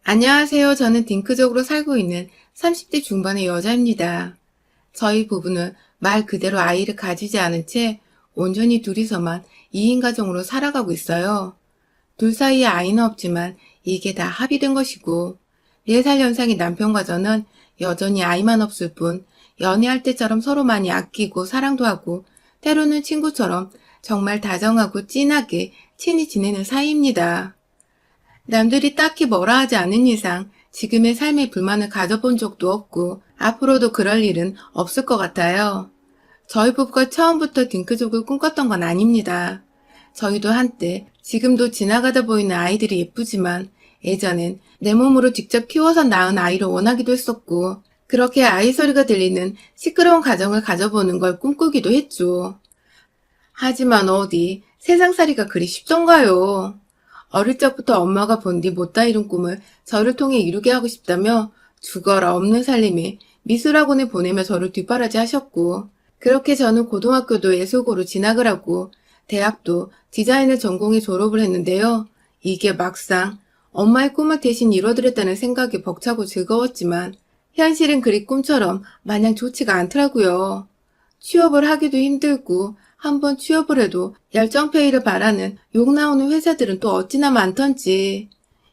안녕하세요. 저는 딩크족으로 살고 있는 30대 중반의 여자입니다. 저희 부부는 말 그대로 아이를 가지지 않은 채 온전히 둘이서만 2인 가정으로 살아가고 있어요. 둘 사이에 아이는 없지만 이게 다 합의된 것이고, 4살 연상의 남편과 저는 여전히 아이만 없을 뿐 연애할 때처럼 서로 많이 아끼고 사랑도 하고 때로는 친구처럼 정말 다정하고 진하게 친히 지내는 사이입니다. 남들이 딱히 뭐라 하지 않는 이상 지금의 삶에 불만을 가져본 적도 없고 앞으로도 그럴 일은 없을 것 같아요. 저희 부부가 처음부터 딩크족을 꿈꿨던 건 아닙니다. 저희도 한때 지금도 지나가다 보이는 아이들이 예쁘지만 예전엔 내 몸으로 직접 키워서 낳은 아이를 원하기도 했었고 그렇게 아이 소리가 들리는 시끄러운 가정을 가져보는 걸 꿈꾸기도 했죠. 하지만 어디 세상살이가 그리 쉽던가요. 어릴 적부터 엄마가 본 뒤 못다 이룬 꿈을 저를 통해 이루게 하고 싶다며 죽어라 없는 살림에 미술학원에 보내며 저를 뒷바라지 하셨고, 그렇게 저는 고등학교도 예술고로 진학을 하고 대학도 디자인을 전공해 졸업을 했는데요. 이게 막상 엄마의 꿈을 대신 이뤄드렸다는 생각이 벅차고 즐거웠지만 현실은 그리 꿈처럼 마냥 좋지가 않더라고요. 취업을 하기도 힘들고 한번 취업을 해도 열정페이를 바라는 욕 나오는 회사들은 또 어찌나 많던지.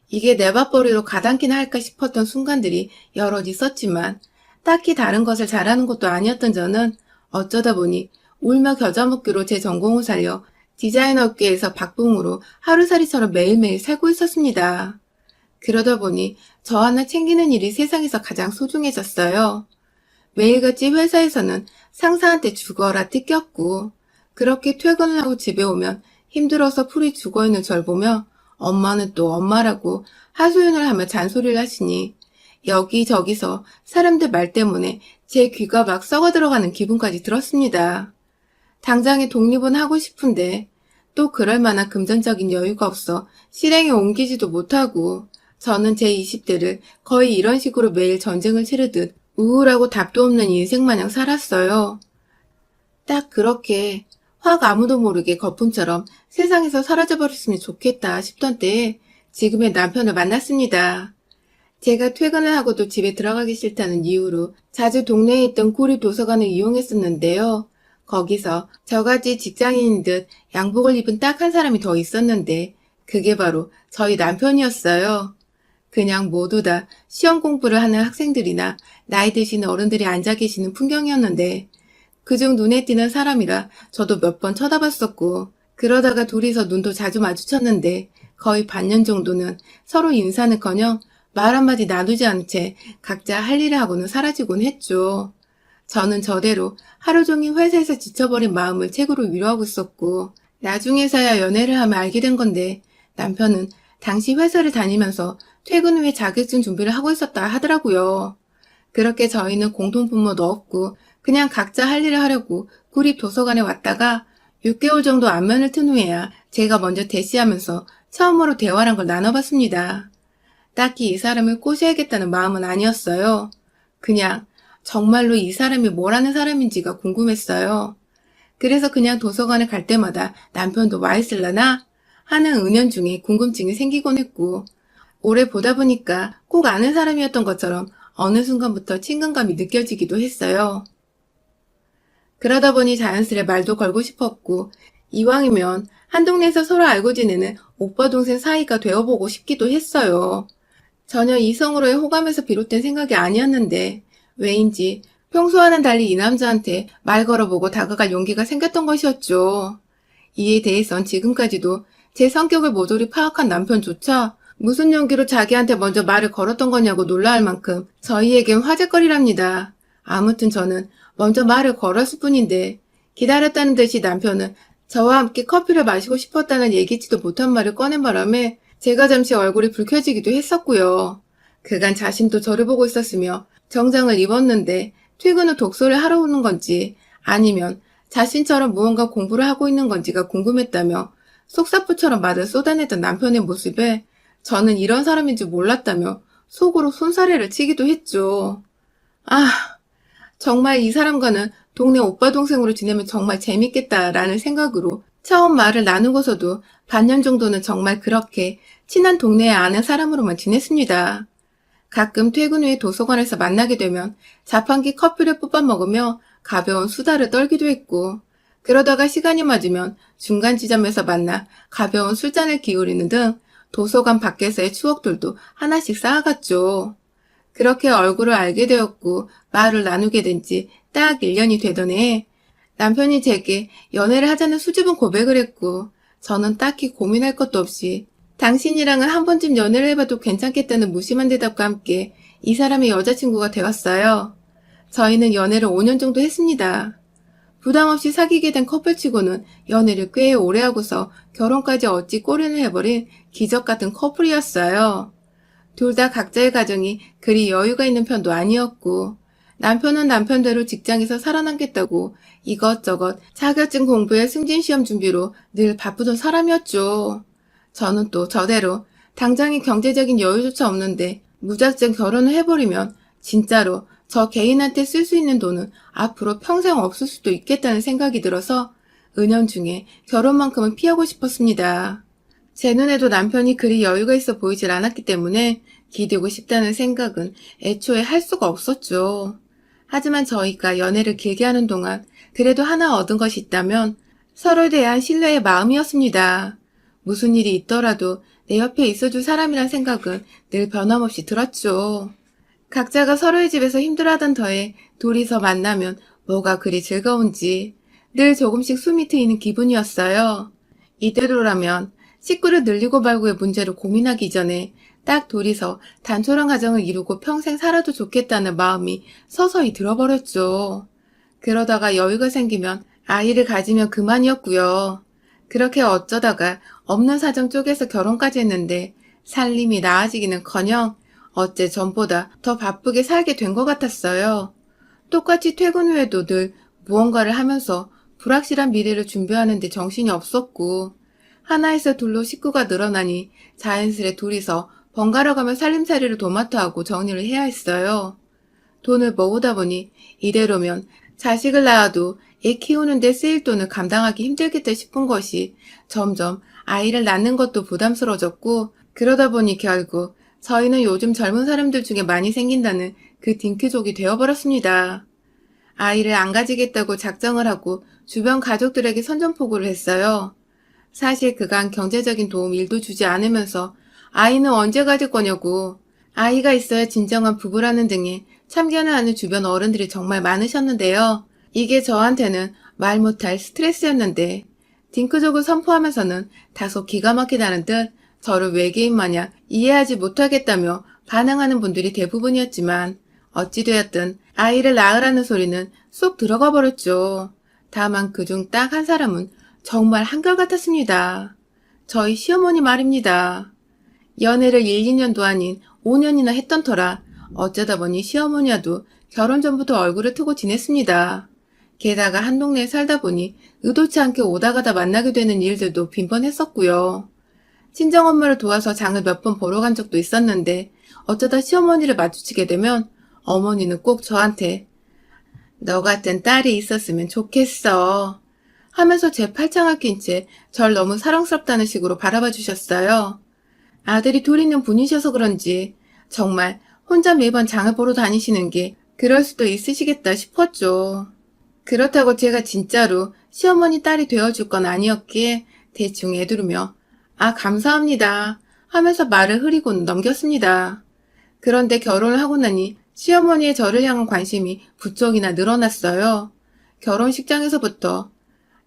이게 내 밥벌이로 가당키나 할까 싶었던 순간들이 여럿 있었지만 딱히 다른 것을 잘하는 것도 아니었던 저는 어쩌다 보니 울며 겨자 먹기로 제 전공을 살려 디자인 업계에서 박봉으로 하루살이처럼 매일매일 살고 있었습니다. 그러다 보니 저 하나 챙기는 일이 세상에서 가장 소중해졌어요. 매일같이 회사에서는 상사한테 죽어라 뜯겼고, 그렇게 퇴근을 하고 집에 오면 힘들어서 풀이 죽어있는 절 보며 엄마는 또 엄마라고 하소연을 하며 잔소리를 하시니 여기저기서 사람들 말 때문에 제 귀가 막 썩어 들어가는 기분까지 들었습니다. 당장에 독립은 하고 싶은데 또 그럴 만한 금전적인 여유가 없어 실행에 옮기지도 못하고 저는 제 20대를 거의 이런 식으로 매일 전쟁을 치르듯 우울하고 답도 없는 인생 마냥 살았어요. 딱 그렇게 확 아무도 모르게 거품처럼 세상에서 사라져버렸으면 좋겠다 싶던 때에 지금의 남편을 만났습니다. 제가 퇴근을 하고도 집에 들어가기 싫다는 이유로 자주 동네에 있던 구리 도서관을 이용했었는데요. 거기서 저같이 직장인인 듯 양복을 입은 딱 한 사람이 더 있었는데 그게 바로 저희 남편이었어요. 그냥 모두 다 시험 공부를 하는 학생들이나 나이 드신 어른들이 앉아 계시는 풍경이었는데 그중 눈에 띄는 사람이라 저도 몇 번 쳐다봤었고 그러다가 둘이서 눈도 자주 마주쳤는데 거의 반년 정도는 서로 인사는커녕 말 한마디 나누지 않은 채 각자 할 일을 하고는 사라지곤 했죠. 저는 저대로 하루 종일 회사에서 지쳐버린 마음을 책으로 위로하고 있었고 나중에서야 연애를 하며 알게 된 건데 남편은 당시 회사를 다니면서 퇴근 후에 자격증 준비를 하고 있었다 하더라고요. 그렇게 저희는 공동부모도 없고 그냥 각자 할 일을 하려고 구립 도서관에 왔다가 6개월 정도 안면을 튼 후에야 제가 먼저 대시하면서 처음으로 대화란 걸 나눠봤습니다. 딱히 이 사람을 꼬셔야겠다는 마음은 아니었어요. 그냥 정말로 이 사람이 뭘 하는 사람인지가 궁금했어요. 그래서 그냥 도서관에 갈 때마다 남편도 와 있을라나 하는 은연중에 궁금증이 생기곤 했고 오래 보다 보니까 꼭 아는 사람이었던 것처럼 어느 순간부터 친근감이 느껴지기도 했어요. 그러다 보니 자연스레 말도 걸고 싶었고 이왕이면 한 동네에서 서로 알고 지내는 오빠 동생 사이가 되어보고 싶기도 했어요. 전혀 이성으로의 호감에서 비롯된 생각이 아니었는데 왜인지 평소와는 달리 이 남자한테 말 걸어보고 다가갈 용기가 생겼던 것이었죠. 이에 대해선 지금까지도 제 성격을 모조리 파악한 남편조차 무슨 용기로 자기한테 먼저 말을 걸었던 거냐고 놀라할 만큼 저희에겐 화제거리랍니다. 아무튼 저는 먼저 말을 걸었을 뿐인데 기다렸다는 듯이 남편은 저와 함께 커피를 마시고 싶었다는 예기치도 못한 말을 꺼낸 바람에 제가 잠시 얼굴이 붉혀지기도 했었고요. 그간 자신도 저를 보고 있었으며 정장을 입었는데 퇴근 후 독서를 하러 오는 건지 아니면 자신처럼 무언가 공부를 하고 있는 건지가 궁금했다며 속사포처럼 말을 쏟아내던 남편의 모습에 저는 이런 사람인 줄 몰랐다며 속으로 손사래를 치기도 했죠. 정말 이 사람과는 동네 오빠 동생으로 지내면 정말 재밌겠다라는 생각으로 처음 말을 나누고서도 반년 정도는 정말 그렇게 친한 동네에 아는 사람으로만 지냈습니다. 가끔 퇴근 후에 도서관에서 만나게 되면 자판기 커피를 뽑아 먹으며 가벼운 수다를 떨기도 했고, 그러다가 시간이 맞으면 중간 지점에서 만나 가벼운 술잔을 기울이는 등 도서관 밖에서의 추억들도 하나씩 쌓아갔죠. 그렇게 얼굴을 알게 되었고 말을 나누게 된 지 딱 1년이 되던 해에 남편이 제게 연애를 하자는 수줍은 고백을 했고, 저는 딱히 고민할 것도 없이 당신이랑은 한 번쯤 연애를 해봐도 괜찮겠다는 무심한 대답과 함께 이 사람의 여자친구가 되었어요. 저희는 연애를 5년 정도 했습니다. 부담 없이 사귀게 된 커플치고는 연애를 꽤 오래 하고서 결혼까지 어찌 꼬리를 해버린 기적 같은 커플이었어요. 둘 다 각자의 가정이 그리 여유가 있는 편도 아니었고, 남편은 남편대로 직장에서 살아남겠다고 이것저것 자격증 공부에 승진시험 준비로 늘 바쁘던 사람이었죠. 저는 또 저대로 당장의 경제적인 여유조차 없는데 무작정 결혼을 해버리면 진짜로 저 개인한테 쓸 수 있는 돈은 앞으로 평생 없을 수도 있겠다는 생각이 들어서 은연중에 결혼만큼은 피하고 싶었습니다. 제 눈에도 남편이 그리 여유가 있어 보이질 않았기 때문에 기대고 싶다는 생각은 애초에 할 수가 없었죠. 하지만 저희가 연애를 길게 하는 동안 그래도 하나 얻은 것이 있다면 서로에 대한 신뢰의 마음이었습니다. 무슨 일이 있더라도 내 옆에 있어줄 사람이란 생각은 늘 변함없이 들었죠. 각자가 서로의 집에서 힘들어하던 터에 둘이서 만나면 뭐가 그리 즐거운지 늘 조금씩 숨이 트이는 기분이었어요. 이대로라면 식구를 늘리고 말고의 문제를 고민하기 이전에 딱 둘이서 단촐한 가정을 이루고 평생 살아도 좋겠다는 마음이 서서히 들어버렸죠. 그러다가 여유가 생기면 아이를 가지면 그만이었고요. 그렇게 어쩌다가 없는 사정 쪼개서 결혼까지 했는데 살림이 나아지기는커녕 어째 전보다 더 바쁘게 살게 된 것 같았어요. 똑같이 퇴근 후에도 늘 무언가를 하면서 불확실한 미래를 준비하는데 정신이 없었고, 하나에서 둘로 식구가 늘어나니 자연스레 둘이서 번갈아가며 살림살이를 도맡아 하고 정리를 해야 했어요. 돈을 모으다 보니 이대로면 자식을 낳아도 애 키우는데 쓰일 돈을 감당하기 힘들겠다 싶은 것이 점점 아이를 낳는 것도 부담스러워졌고, 그러다 보니 결국 저희는 요즘 젊은 사람들 중에 많이 생긴다는 그 딩크족이 되어버렸습니다. 아이를 안 가지겠다고 작정을 하고 주변 가족들에게 선전포고를 했어요. 사실 그간 경제적인 도움 1도 주지 않으면서 아이는 언제 가질 거냐고, 아이가 있어야 진정한 부부라는 등의 참견을 하는 주변 어른들이 정말 많으셨는데요. 이게 저한테는 말 못할 스트레스였는데, 딩크족을 선포하면서는 다소 기가 막히다는 듯 저를 외계인 마냥 이해하지 못하겠다며 반항하는 분들이 대부분이었지만, 어찌되었든 아이를 낳으라는 소리는 쏙 들어가 버렸죠. 다만 그중 딱 한 사람은 정말 한결같았습니다. 저희 시어머니 말입니다. 연애를 1, 2년도 아닌 5년이나 했던 터라 어쩌다 보니 시어머니와도 결혼 전부터 얼굴을 트고 지냈습니다. 게다가 한 동네에 살다 보니 의도치 않게 오다 가다 만나게 되는 일들도 빈번했었고요. 친정엄마를 도와서 장을 몇 번 보러 간 적도 있었는데 어쩌다 시어머니를 마주치게 되면 어머니는 꼭 저한테 "너 같은 딸이 있었으면 좋겠어" 하면서 제 팔짱을 낀 채 절 너무 사랑스럽다는 식으로 바라봐 주셨어요. 아들이 둘 있는 분이셔서 그런지 정말 혼자 매번 장을 보러 다니시는 게 그럴 수도 있으시겠다 싶었죠. 그렇다고 제가 진짜로 시어머니 딸이 되어줄 건 아니었기에 대충 애두르며 "아, 감사합니다" 하면서 말을 흐리고는 넘겼습니다. 그런데 결혼을 하고 나니 시어머니의 저를 향한 관심이 부쩍이나 늘어났어요. 결혼식장에서부터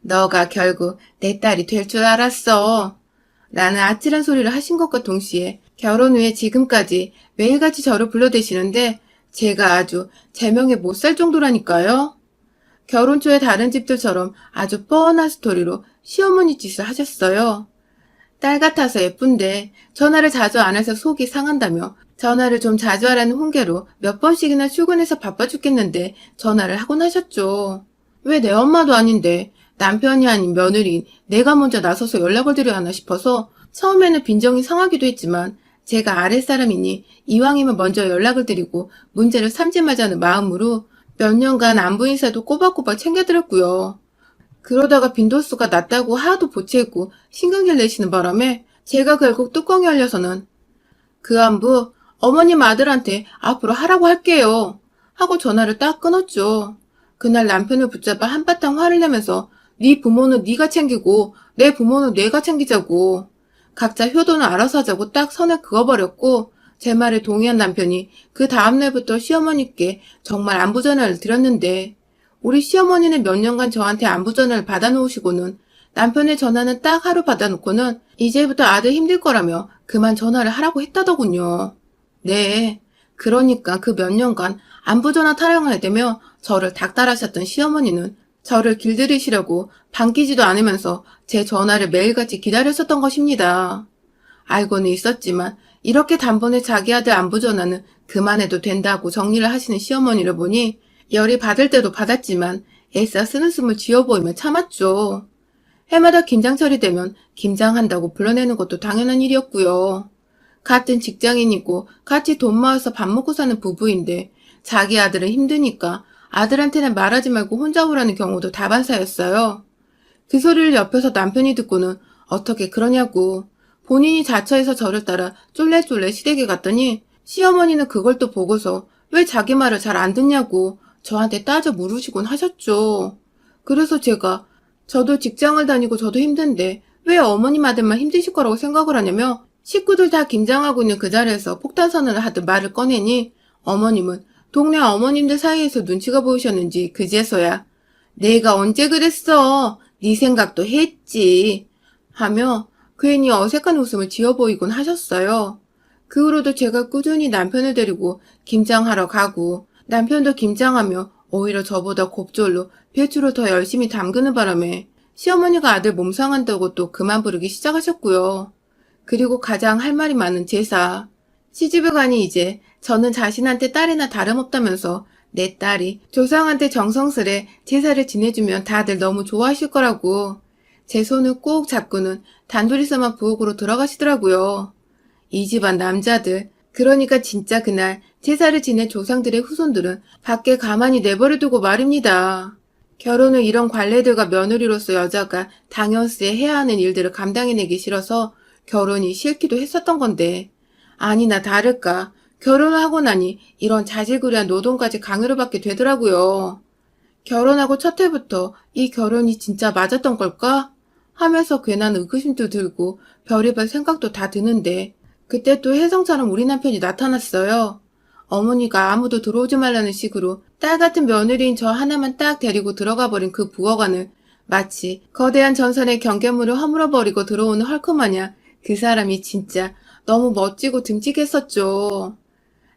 "너가 결국 내 딸이 될 줄 알았어" 라는 아찔한 소리를 하신 것과 동시에 결혼 후에 지금까지 매일같이 저를 불러대시는데 제가 아주 제명에 못 살 정도라니까요. 결혼 초에 다른 집들처럼 아주 뻔한 스토리로 시어머니 짓을 하셨어요. 딸 같아서 예쁜데 전화를 자주 안 해서 속이 상한다며 전화를 좀 자주 하라는 훈계로 몇 번씩이나 출근해서 바빠 죽겠는데 전화를 하곤 하셨죠. 왜 내 엄마도 아닌데 남편이 아닌 며느리인 내가 먼저 나서서 연락을 드려야 하나 싶어서 처음에는 빈정이 상하기도 했지만 제가 아랫사람이니 이왕이면 먼저 연락을 드리고 문제를 삼지 말자는 마음으로 몇 년간 안부 인사도 꼬박꼬박 챙겨드렸고요. 그러다가 빈도수가 낮다고 하도 보채고 신경질 내시는 바람에 제가 결국 뚜껑이 열려서는 그 안부 어머님 아들한테 앞으로 하라고 할게요 하고 전화를 딱 끊었죠. 그날 남편을 붙잡아 한바탕 화를 내면서 네 부모는 네가 챙기고 내 부모는 내가 챙기자고 각자 효도는 알아서 하자고 딱 선을 그어버렸고 제 말에 동의한 남편이 그 다음날부터 시어머니께 정말 안부 전화를 드렸는데 우리 시어머니는 몇 년간 저한테 안부 전화를 받아놓으시고는 남편의 전화는 딱 하루 받아놓고는 이제부터 아들 힘들 거라며 그만 전화를 하라고 했다더군요. 네, 그러니까 그 몇 년간 안부 전화 타령을 해대며 저를 닥달하셨던 시어머니는 저를 길들이시려고 반기지도 않으면서 제 전화를 매일같이 기다렸었던 것입니다. 알고는 있었지만 이렇게 단번에 자기 아들 안부 전화는 그만해도 된다고 정리를 하시는 시어머니를 보니 열이 받을 때도 받았지만 애써 쓰는 숨을 쥐어 보이며 참았죠. 해마다 김장철이 되면 김장한다고 불러내는 것도 당연한 일이었고요. 같은 직장인이고 같이 돈 모아서 밥 먹고 사는 부부인데 자기 아들은 힘드니까 아들한테는 말하지 말고 혼자 오라는 경우도 다반사였어요. 그 소리를 옆에서 남편이 듣고는 어떻게 그러냐고 본인이 자처해서 저를 따라 쫄래쫄래 시댁에 갔더니 시어머니는 그걸 또 보고서 왜 자기 말을 잘 안 듣냐고 저한테 따져 물으시곤 하셨죠. 그래서 제가 저도 직장을 다니고 저도 힘든데 왜 어머님 아들만 힘드실 거라고 생각을 하냐며 식구들 다 김장하고 있는 그 자리에서 폭탄선언을 하듯 말을 꺼내니 어머님은 동네 어머님들 사이에서 눈치가 보이셨는지 그제서야 내가 언제 그랬어? 네 생각도 했지 하며 괜히 어색한 웃음을 지어 보이곤 하셨어요. 그 후로도 제가 꾸준히 남편을 데리고 김장하러 가고 남편도 김장하며 오히려 저보다 곱절로 배추를 더 열심히 담그는 바람에 시어머니가 아들 몸 상한다고 또 그만 부르기 시작하셨고요. 그리고 가장 할 말이 많은 제사. 시집을 가니 이제 저는 자신한테 딸이나 다름없다면서 내 딸이 조상한테 정성스레 제사를 지내주면 다들 너무 좋아하실 거라고 제 손을 꼭 잡고는 단둘이서만 부엌으로 들어가시더라고요. 이 집안 남자들, 그러니까 진짜 그날 제사를 지낸 조상들의 후손들은 밖에 가만히 내버려두고 말입니다. 결혼을 이런 관례들과 며느리로서 여자가 당연스레 해야 하는 일들을 감당해내기 싫어서 결혼이 싫기도 했었던 건데 아니나 다를까 결혼을 하고 나니 이런 자질구레한 노동까지 강요를 받게 되더라고요. 결혼하고 첫 해부터 이 결혼이 진짜 맞았던 걸까? 하면서 괜한 의구심도 들고 별의별 생각도 다 드는데 그때 또 혜성처럼 우리 남편이 나타났어요. 어머니가 아무도 들어오지 말라는 식으로 딸 같은 며느리인 저 하나만 딱 데리고 들어가 버린 그 부엌안을 마치 거대한 전선의 경계물을 허물어버리고 들어오는 헐크마냥 그 사람이 진짜 너무 멋지고 듬직했었죠.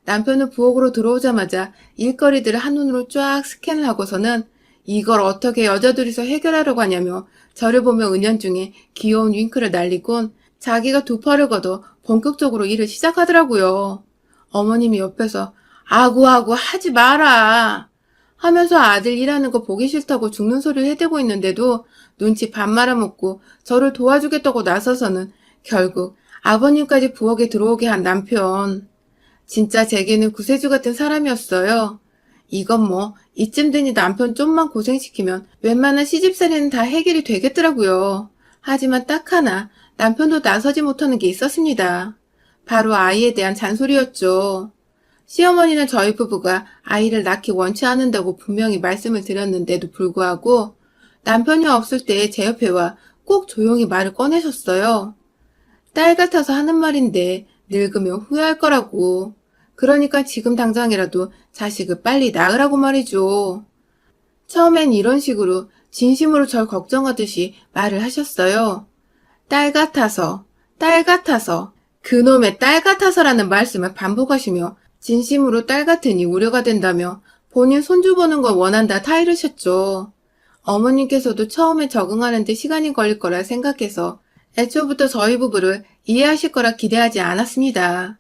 남편은 부엌으로 들어오자마자 일거리들을 한눈으로 쫙 스캔을 하고서는 이걸 어떻게 여자 둘이서 해결하려고 하냐며 저를 보며 은연중에 귀여운 윙크를 날리곤 자기가 두 팔을 걷어 본격적으로 일을 시작하더라고요. 어머님이 옆에서 아구아구 하지 마라 하면서 아들 일하는 거 보기 싫다고 죽는 소리를 해대고 있는데도 눈치 밥 말아먹고 저를 도와주겠다고 나서서는 결국 아버님까지 부엌에 들어오게 한 남편. 진짜 제게는 구세주 같은 사람이었어요. 이건 뭐 이쯤 되니 남편 좀만 고생시키면 웬만한 시집살이는 다 해결이 되겠더라고요. 하지만 딱 하나 남편도 나서지 못하는 게 있었습니다. 바로 아이에 대한 잔소리였죠. 시어머니는 저희 부부가 아이를 낳기 원치 않는다고 분명히 말씀을 드렸는데도 불구하고 남편이 없을 때 제 옆에 와 꼭 조용히 말을 꺼내셨어요. 딸 같아서 하는 말인데 늙으면 후회할 거라고. 그러니까 지금 당장이라도 자식을 빨리 낳으라고 말이죠. 처음엔 이런 식으로 진심으로 절 걱정하듯이 말을 하셨어요. 딸 같아서, 딸 같아서, 그놈의 딸 같아서라는 말씀을 반복하시며 진심으로 딸 같으니 우려가 된다며 본인 손주 보는 걸 원한다 타이르셨죠. 어머님께서도 처음에 적응하는데 시간이 걸릴 거라 생각해서 애초부터 저희 부부를 이해하실 거라 기대하지 않았습니다.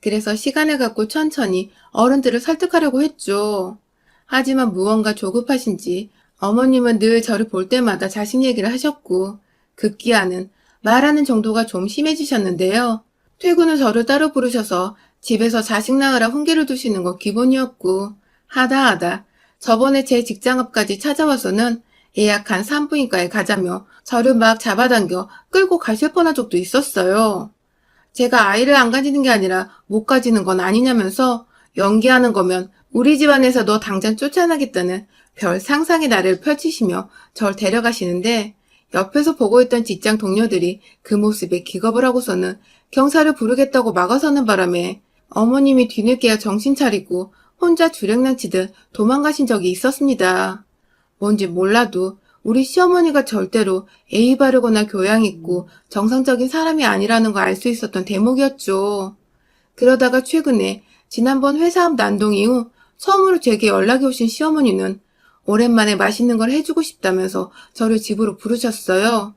그래서 시간을 갖고 천천히 어른들을 설득하려고 했죠. 하지만 무언가 조급하신지 어머님은 늘 저를 볼 때마다 자식 얘기를 하셨고 급기야는 말하는 정도가 좀 심해지셨는데요. 퇴근 후 저를 따로 부르셔서 집에서 자식 낳으라 훈계를 두시는 건 기본이었고 하다 저번에 제 직장 앞까지 찾아와서는 예약한 산부인과에 가자며 저를 막 잡아당겨 끌고 가실 뻔한 적도 있었어요. 제가 아이를 안 가지는 게 아니라 못 가지는 건 아니냐면서 연기하는 거면 우리 집안에서 너 당장 쫓아나겠다는 별 상상의 나래를 펼치시며 절 데려가시는데 옆에서 보고 있던 직장 동료들이 그 모습에 기겁을 하고서는 경찰을 부르겠다고 막아서는 바람에 어머님이 뒤늦게야 정신 차리고 혼자 주랭랑치듯 도망가신 적이 있었습니다. 뭔지 몰라도 우리 시어머니가 절대로 예의 바르거나 교양 있고 정상적인 사람이 아니라는 걸 알 수 있었던 대목이었죠. 그러다가 최근에 지난번 회사 앞 난동 이후 처음으로 제게 연락이 오신 시어머니는 오랜만에 맛있는 걸 해주고 싶다면서 저를 집으로 부르셨어요.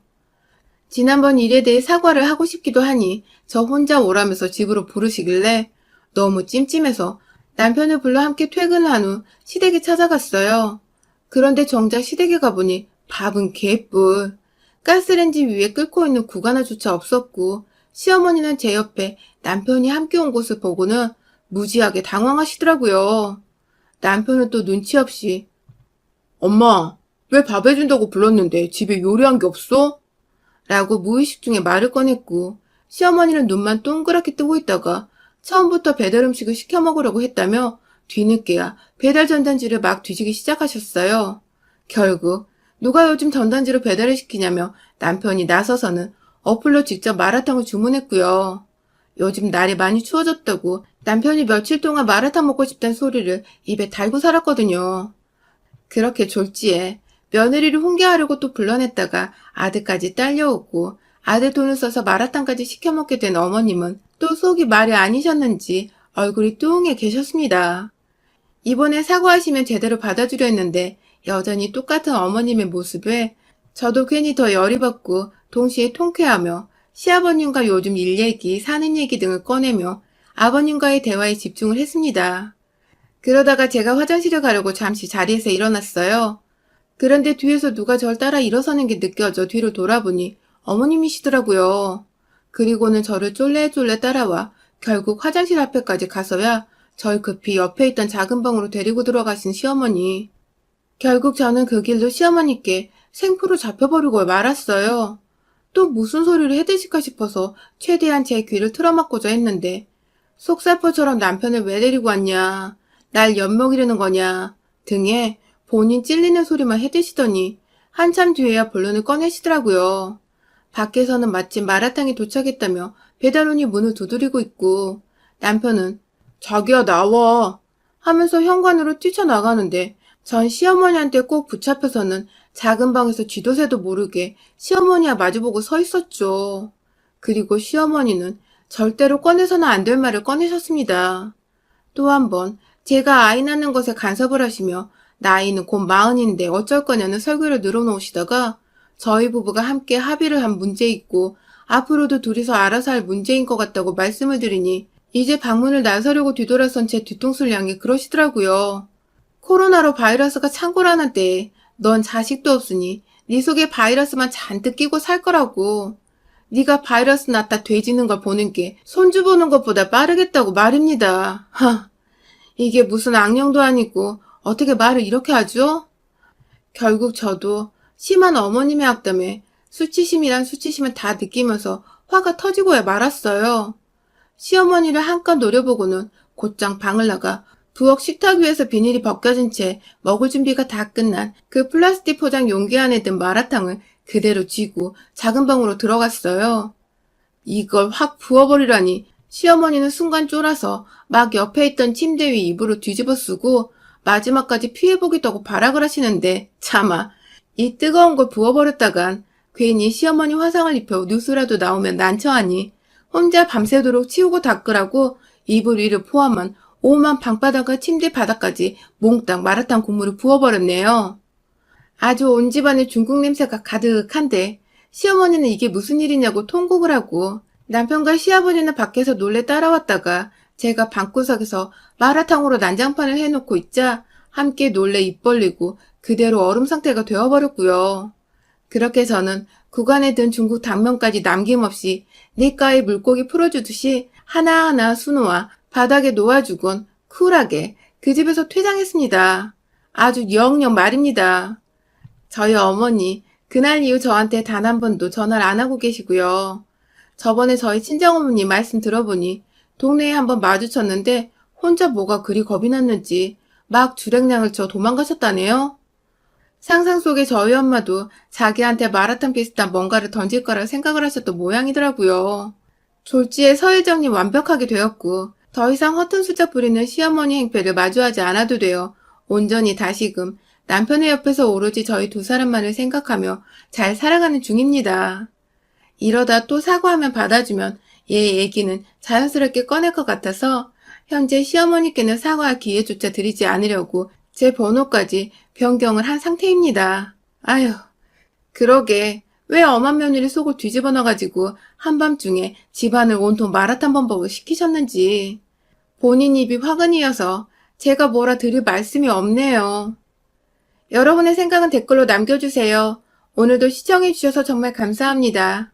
지난번 일에 대해 사과를 하고 싶기도 하니 저 혼자 오라면서 집으로 부르시길래 너무 찜찜해서 남편을 불러 함께 퇴근을 한 후 시댁에 찾아갔어요. 그런데 정작 시댁에 가보니 밥은 개뿔. 가스레인지 위에 끓고 있는 국 하나조차 없었고 시어머니는 제 옆에 남편이 함께 온 곳을 보고는 무지하게 당황하시더라고요. 남편은 또 눈치 없이 엄마, 왜 밥 해준다고 불렀는데 집에 요리한 게 없어? 라고 무의식 중에 말을 꺼냈고 시어머니는 눈만 동그랗게 뜨고 있다가 처음부터 배달 음식을 시켜 먹으려고 했다며 뒤늦게야 배달 전단지를 막 뒤지기 시작하셨어요. 결국 누가 요즘 전단지로 배달을 시키냐며 남편이 나서서는 어플로 직접 마라탕을 주문했고요. 요즘 날이 많이 추워졌다고 남편이 며칠 동안 마라탕 먹고 싶다는 소리를 입에 달고 살았거든요. 그렇게 졸지에 며느리를 훈계하려고 또 불러냈다가 아들까지 딸려오고 아들 돈을 써서 마라탕까지 시켜 먹게 된 어머님은 또 속이 말이 아니셨는지 얼굴이 뚱해 계셨습니다. 이번에 사과하시면 제대로 받아주려 했는데 여전히 똑같은 어머님의 모습에 저도 괜히 더 열이 받고 동시에 통쾌하며 시아버님과 요즘 일 얘기, 사는 얘기 등을 꺼내며 아버님과의 대화에 집중을 했습니다. 그러다가 제가 화장실에 가려고 잠시 자리에서 일어났어요. 그런데 뒤에서 누가 절 따라 일어서는 게 느껴져 뒤로 돌아보니 어머님이시더라고요. 그리고는 저를 쫄래쫄래 따라와 결국 화장실 앞에까지 가서야 절 급히 옆에 있던 작은 방으로 데리고 들어가신 시어머니. 결국 저는 그 길로 시어머니께 생포로 잡혀버리고 말았어요. 또 무슨 소리를 해대실까 싶어서 최대한 제 귀를 틀어막고자 했는데 속살포처럼 남편을 왜 데리고 왔냐, 날 엿먹이려는 거냐 등에 본인 찔리는 소리만 해대시더니 한참 뒤에야 본론을 꺼내시더라고요. 밖에서는 마침 마라탕이 도착했다며 배달원이 문을 두드리고 있고 남편은 자기야 나와 하면서 현관으로 뛰쳐나가는데 전 시어머니한테 꼭 붙잡혀서는 작은 방에서 쥐도새도 모르게 시어머니와 마주보고 서 있었죠. 그리고 시어머니는 절대로 꺼내서는 안 될 말을 꺼내셨습니다. 또 한 번 제가 아이 낳는 것에 간섭을 하시며 나이는 곧 40인데 어쩔 거냐는 설교를 늘어놓으시다가 저희 부부가 함께 합의를 한 문제 있고 앞으로도 둘이서 알아서 할 문제인 것 같다고 말씀을 드리니 이제 방문을 나서려고 뒤돌아선 제 뒤통수를 향해 그러시더라고요. 코로나로 바이러스가 창궐하는 때에 넌 자식도 없으니 네 속에 바이러스만 잔뜩 끼고 살 거라고. 네가 바이러스 낳다 돼지는 걸 보는 게 손주 보는 것보다 빠르겠다고 말입니다. 하, 이게 무슨 악령도 아니고 어떻게 말을 이렇게 하죠? 결국 저도 심한 어머님의 악담에 수치심이란 수치심을 다 느끼면서 화가 터지고야 말았어요. 시어머니를 한껏 노려보고는 곧장 방을 나가 부엌 식탁 위에서 비닐이 벗겨진 채 먹을 준비가 다 끝난 그 플라스틱 포장 용기 안에 든 마라탕을 그대로 쥐고 작은 방으로 들어갔어요. 이걸 확 부어버리라니 시어머니는 순간 쫄아서 막 옆에 있던 침대 위 이불을 뒤집어 쓰고 마지막까지 피해보겠다고 발악을 하시는데 차마 이 뜨거운 걸 부어버렸다간 괜히 시어머니 화상을 입혀 뉴스라도 나오면 난처하니 혼자 밤새도록 치우고 닦으라고 이불 위를 포함한 오만 방바닥과 침대 바닥까지 몽땅 마라탕 국물을 부어버렸네요. 아주 온 집안에 중국 냄새가 가득한데 시어머니는 이게 무슨 일이냐고 통곡을 하고 남편과 시아버지는 밖에서 놀래 따라왔다가 제가 방구석에서 마라탕으로 난장판을 해놓고 있자 함께 놀래 입 벌리고 그대로 얼음 상태가 되어버렸고요. 그렇게 저는 구간에 든 중국 당면까지 남김없이 냇가에 물고기 풀어주듯이 하나하나 수놓아 바닥에 놓아주곤 쿨하게 그 집에서 퇴장했습니다. 아주 영영 말입니다. 저희 어머니, 그날 이후 저한테 단 한 번도 전화를 안 하고 계시고요. 저번에 저희 친정어머니 말씀 들어보니 동네에 한번 마주쳤는데 혼자 뭐가 그리 겁이 났는지 막 주랭량을 쳐 도망가셨다네요. 상상 속에 저희 엄마도 자기한테 마라탕 비슷한 뭔가를 던질 거라 생각을 하셨던 모양이더라고요. 졸지에 서일정리 완벽하게 되었고 더 이상 허튼 수작 부리는 시어머니 행패를 마주하지 않아도 되어 온전히 다시금 남편의 옆에서 오로지 저희 두 사람만을 생각하며 잘 살아가는 중입니다. 이러다 또 사과하면 받아주면 얘 얘기는 자연스럽게 꺼낼 것 같아서 현재 시어머니께는 사과할 기회조차 드리지 않으려고 제 번호까지 변경을 한 상태입니다. 아휴, 그러게 왜 엄한 며느리 속을 뒤집어 놔가지고 한밤중에 집안을 온통 마라탕 범벅을 시키셨는지. 본인 입이 화근이어서 제가 뭐라 드릴 말씀이 없네요. 여러분의 생각은 댓글로 남겨주세요. 오늘도 시청해주셔서 정말 감사합니다.